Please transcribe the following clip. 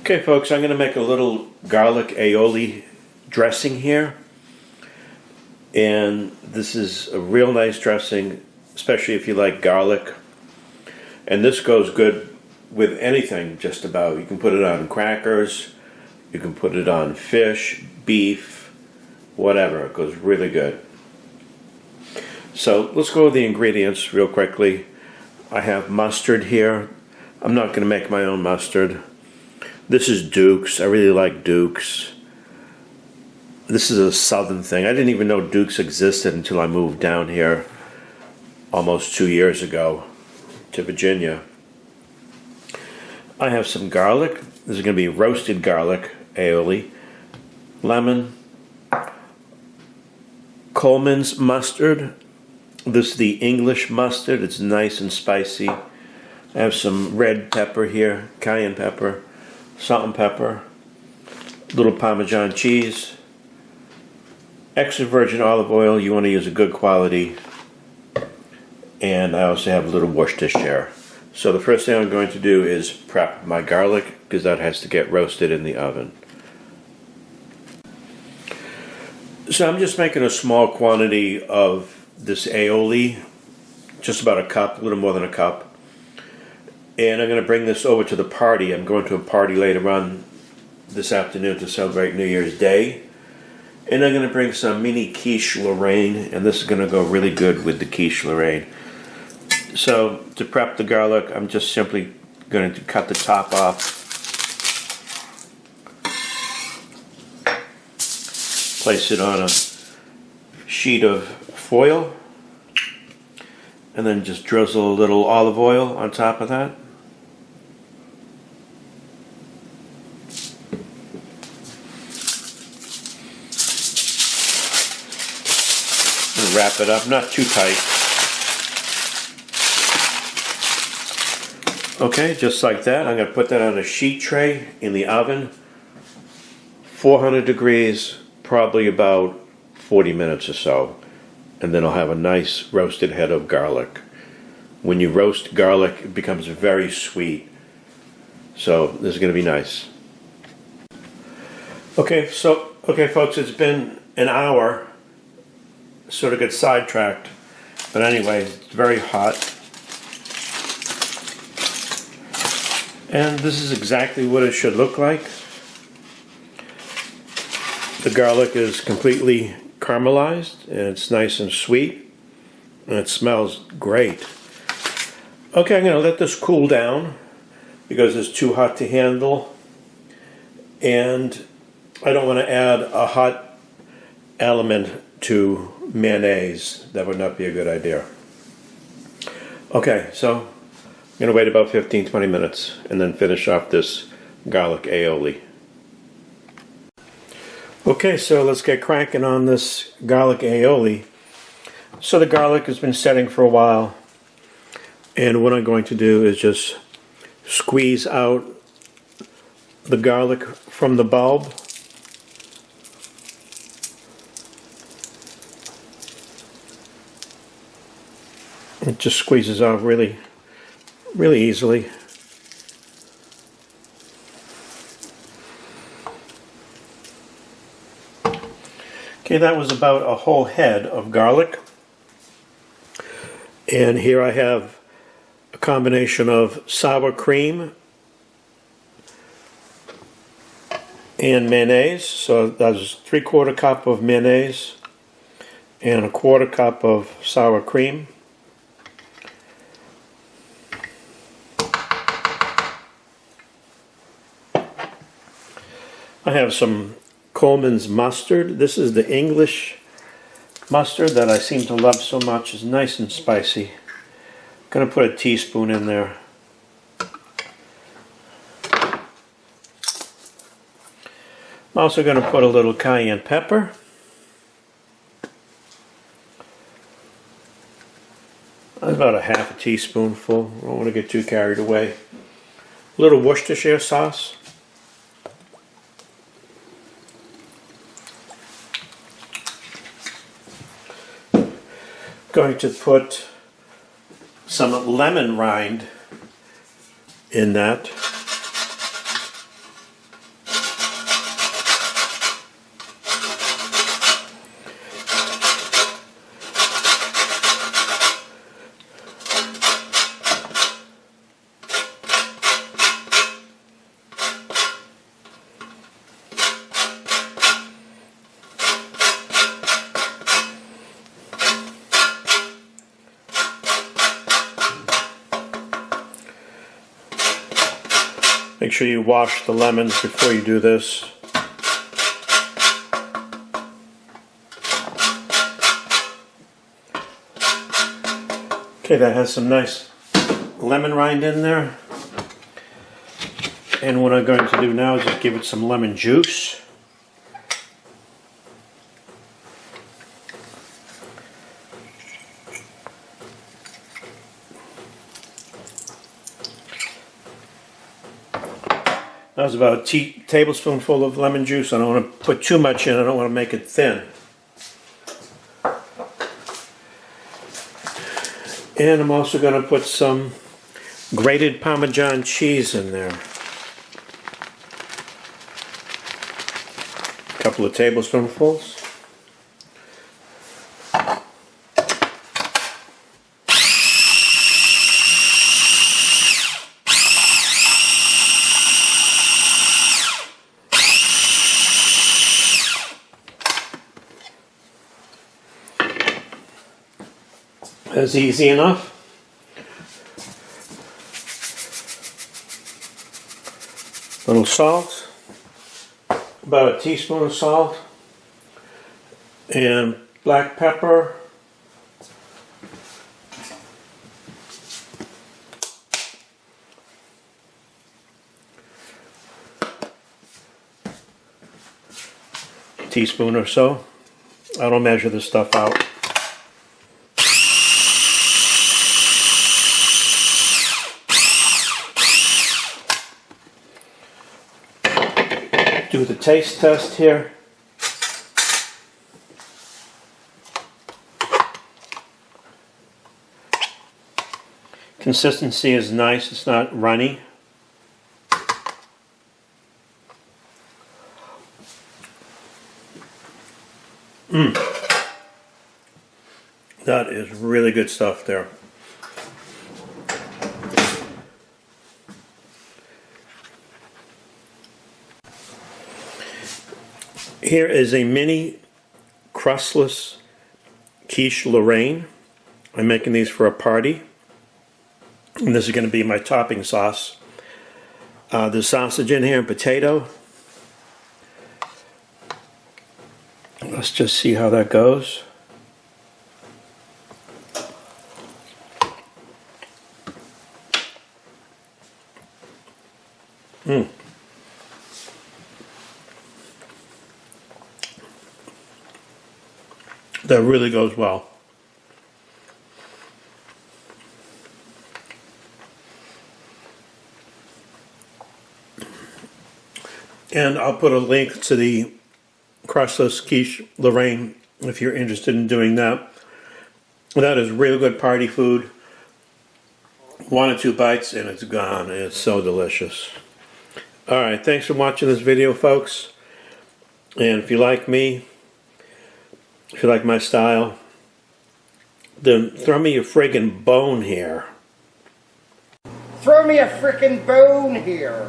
Okay folks, I'm going to make a little garlic aioli dressing here, and this is a real nice dressing, especially if you like garlic, and this goes good with anything just about. You can put it on crackers, you can put it on fish, beef, whatever. It goes really good. So let's go over the ingredients real quickly. I have mustard here. I'm not going to make my own mustard. This is Duke's. I really like Duke's. This is a southern thing. I didn't even know Duke's existed until I moved down here almost 2 years ago to Virginia. I have some garlic. This is going to be roasted garlic aioli. Lemon. Coleman's mustard. This is the English mustard. It's nice and spicy. I have some red pepper here, cayenne pepper. Salt and pepper, little Parmesan cheese, extra virgin olive oil. You want to use a good quality, and I also have a little Worcestershire. So the first thing I'm going to do is prep my garlic, because that has to get roasted in the oven. So I'm just making a small quantity of this aioli, just about a cup, a little more than a cup. And I'm going to bring this over to the party. I'm going to a party later on this afternoon to celebrate New Year's Day. And I'm going to bring some mini quiche Lorraine, and this is going to go really good with the quiche Lorraine. So to prep the garlic, I'm just simply going to cut the top off. Place it on a sheet of foil. And then just drizzle a little olive oil on top of that. And wrap it up, not too tight. Okay, just like that. I'm going to put that on a sheet tray in the oven. 400 degrees, probably about 40 minutes or so. And then I'll have a nice roasted head of garlic. When you roast garlic, it becomes very sweet. So this is going to be nice. Okay, folks, it's been an hour. Sort of got sidetracked. But anyway, it's very hot. And this is exactly what it should look like. The garlic is completely caramelized, and it's nice and sweet, and it smells great. Okay, I'm going to let this cool down because it's too hot to handle, and I don't want to add a hot element to mayonnaise. That would not be a good idea. Okay, so I'm going to wait about 15-20 minutes and then finish off this garlic aioli. Okay, so let's get cranking on this garlic aioli. So the garlic has been setting for a while, and what I'm going to do is just squeeze out the garlic from the bulb. It just squeezes out really, really easily. Okay, that was about a whole head of garlic. And here I have a combination of sour cream and mayonnaise. So that's 3/4 cup of mayonnaise and 1/4 cup of sour cream. I have some Coleman's mustard. This is the English mustard that I seem to love so much. It's nice and spicy. I'm going to put a teaspoon in there. I'm also going to put a little cayenne pepper. About a half a teaspoonful. I don't want to get too carried away. A little Worcestershire sauce. Going to put some lemon rind in that. Make sure you wash the lemons before you do this. Okay, that has some nice lemon rind in there. And what I'm going to do now is just give it some lemon juice. That was about a tablespoonful of lemon juice. I don't want to put too much in. I don't want to make it thin. And I'm also going to put some grated Parmesan cheese in there. A couple of tablespoonfuls. That's easy enough. A little salt, about a teaspoon of salt, and black pepper, a teaspoon or so. I don't measure this stuff out. Do the taste test here. Consistency is nice, it's not runny. That is really good stuff there. Here is a mini crustless quiche Lorraine. I'm making these for a party. And this is going to be my topping sauce. There's sausage in here and potato. Let's just see how that goes. That really goes well. And I'll put a link to the crustless quiche Lorraine if you're interested in doing that. That is really good party food. 1 or 2 bites and it's gone. It's so delicious. Alright, thanks for watching this video, folks. And if you like me, if you like my style, then throw me a friggin' bone here. Throw me a frickin' bone here.